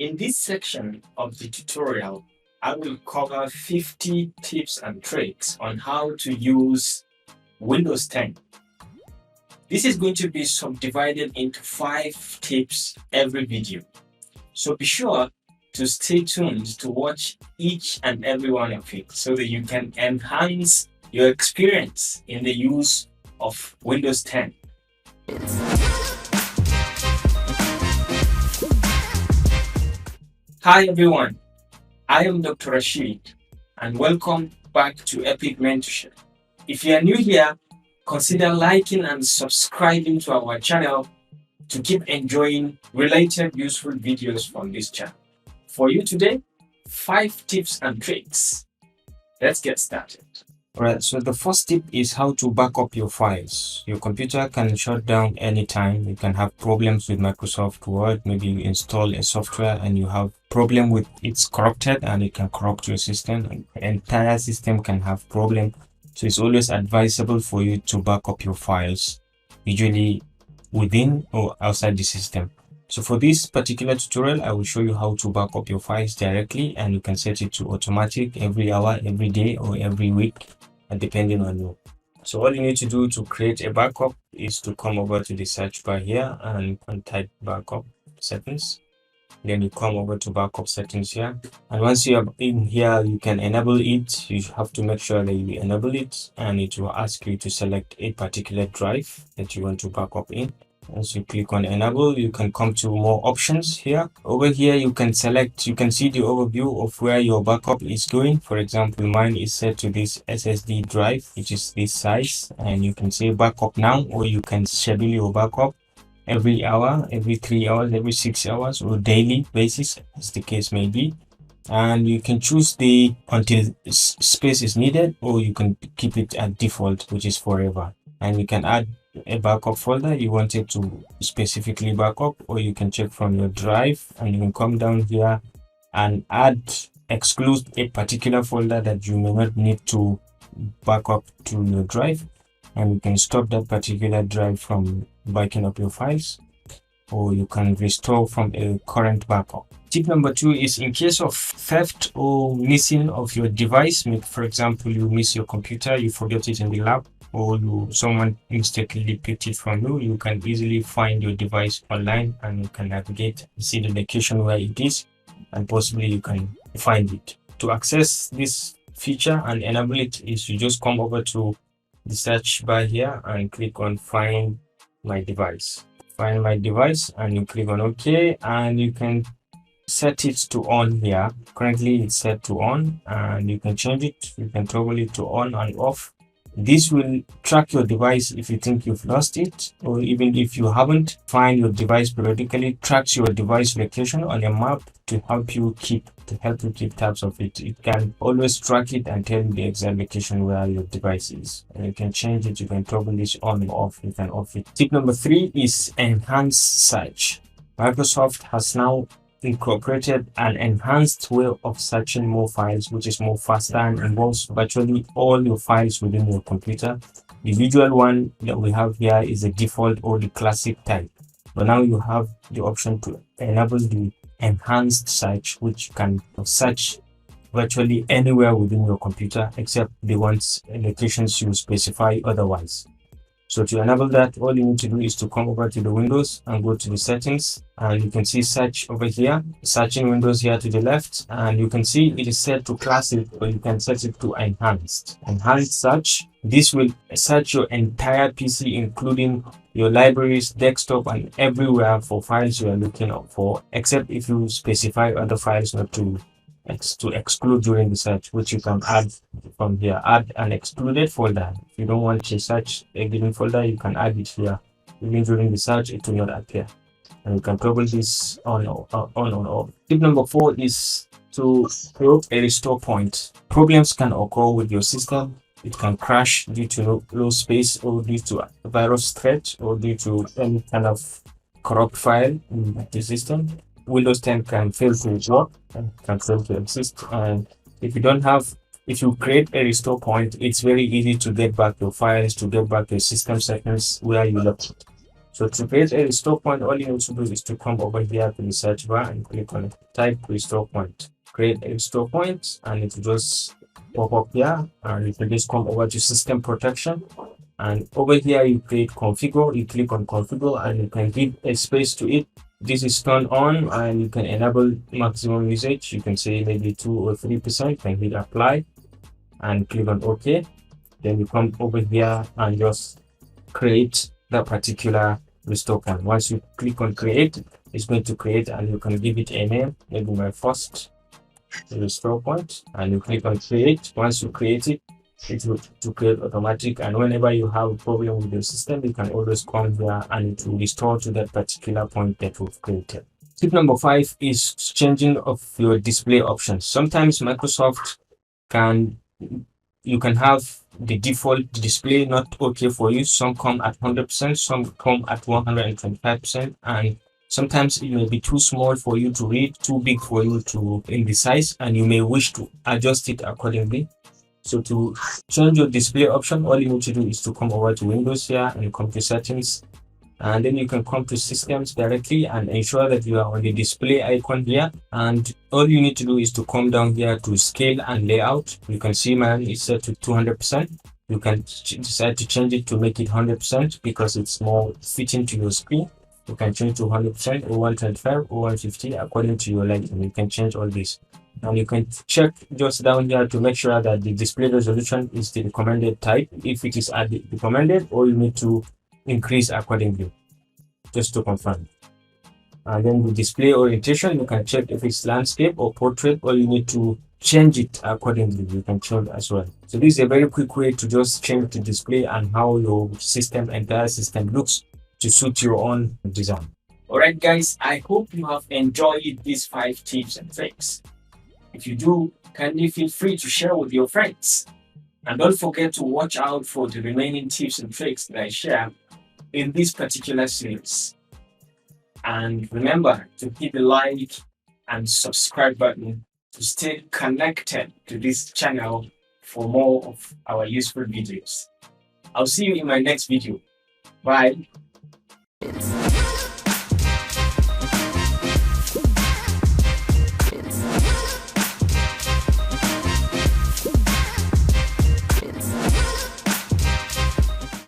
In this section of the tutorial, I will cover 50 tips and tricks on how to use Windows 10. This is going to be subdivided into 5 tips every video. So be sure to stay tuned to watch each and every one of it so that you can enhance your experience in the use of Windows 10. Hi everyone, I am Dr. Rashid and welcome back to Epic Mentorship. If you are new here, consider liking and subscribing to our channel to keep enjoying related useful videos from this channel. For you today, 5 tips and tricks. Let's get started. Alright, so the first tip is how to back up your files. Your computer can shut down anytime. You can have problems with Microsoft Word. Maybe you install a software and you have problem with it's corrupted and it can corrupt your system. The entire system can have problem. So it's always advisable for you to back up your files, usually within or outside the system. So for this particular tutorial, I will show you how to back up your files directly, and you can set it to automatic every hour, every day, or every week, depending on you. So all you need to do to create a backup is to come over to the search bar here and type backup settings. Then you come over to backup settings here, and once you are in here, you can enable it. You have to make sure that you enable it, and it will ask you to select a particular drive that you want to back up in. Once you click on enable, you can come to more options here. Over here, you can select, you can see the overview of where your backup is going. For example, mine is set to this SSD drive, which is this size, and you can say backup now, or you can schedule your backup every hour, every 3 hours, every 6 hours, or daily basis, as the case may be. And you can choose the until space is needed, or you can keep it at default, which is forever. And you can add a backup folder you want it to specifically backup, or you can check from your drive and you can come down here and exclude a particular folder that you may not need to back up to your drive, and you can stop that particular drive from backing up your files, or you can restore from a current backup. Tip number 2 is in case of theft or missing of your device. For example, you miss your computer, you forget it in the lab, or someone mistakenly picked it from you, you can easily find your device online and you can navigate, see the location where it is, and possibly you can find it. To access this feature and enable it is you just come over to the search bar here and click on find my device. Find my device and you click on OK, and you can set it to on here. Currently it's set to on, and you can change it. You can toggle it to on and off. This will track your device if you think you've lost it, or even if you haven't. Find your device periodically, tracks your device location on a map to help you keep tabs of it. It can always track it and tell you the exact location where your device is. And you can change it, you can toggle this on or off, you can off it. Tip number 3 is enhanced search. Microsoft has now incorporated an enhanced way of searching more files, which is more faster and involves virtually all your files within your computer. The usual one that we have here is the default or the classic type, but now you have the option to enable the enhanced search, which can search virtually anywhere within your computer except the locations you specify otherwise. So to enable that, all you need to do is to come over to the Windows and go to the settings, and you can see search over here, searching Windows here to the left, and you can see it is set to classic, or you can set it to enhanced search. This will search your entire PC, including your libraries, desktop, and everywhere for files you are looking for, except if you specify other files not to exclude during the search, which you can add from here. Add an excluded folder. If you don't want to search a given folder, you can add it here. Even during the search, it will not appear, and you can toggle this on or off. Tip number 4 is to create a restore point. Problems can occur with your system. It can crash due to low space, or due to a virus threat, or due to any kind of corrupt file in the system. Windows 10 can fail to work and can fail to exist, and if you create a restore point, it's very easy to get back your files, to get back your system settings where you left it. So to create a restore point, all you need to do is to come over here to the search bar and click on type restore point. Create a restore point and it will just pop up here, and you can just come over to system protection, and over here you create configure. You click on configure and you can give a space to it. This is turned on and you can enable maximum usage. You can say maybe 2 or 3%. Can hit apply and click on OK. Then you come over here and just create that particular restore point. Once you click on create, it's going to create, and you can give it a name, maybe my first restore point, and you click on create. Once you create it, it will to create automatic, and whenever you have a problem with your system, you can always come here and it will restore to that particular point that you've created. Tip number 5 is changing of your display options. Sometimes Microsoft you can have the default display not okay for you. Some come at 100%, some come at 125%, and sometimes it may be too small for you to read, too big for you to in the size, and you may wish to adjust it accordingly. So to change your display option, all you need to do is to come over to Windows here and come to settings, and then you can come to systems directly and ensure that you are on the display icon here, and all you need to do is to come down here to scale and layout. You can see mine is set to 200%. You can decide to change it to make it 100% because it's more fitting to your screen. You can change to 100% or 125 or 150 according to your liking. You can change all this, and you can check just down here to make sure that the display resolution is the recommended type, if it is at the recommended, or you need to increase accordingly, just to confirm. And then the display orientation, you can check if it's landscape or portrait, or you need to change it accordingly. You can change as well. So this is a very quick way to just change the display and how your entire system looks to suit your own design. Alright guys, I hope you have enjoyed these 5 tips and tricks. If you do, kindly feel free to share with your friends. And don't forget to watch out for the remaining tips and tricks that I share in this particular series. And remember to hit the like and subscribe button to stay connected to this channel for more of our useful videos. I'll see you in my next video. Bye.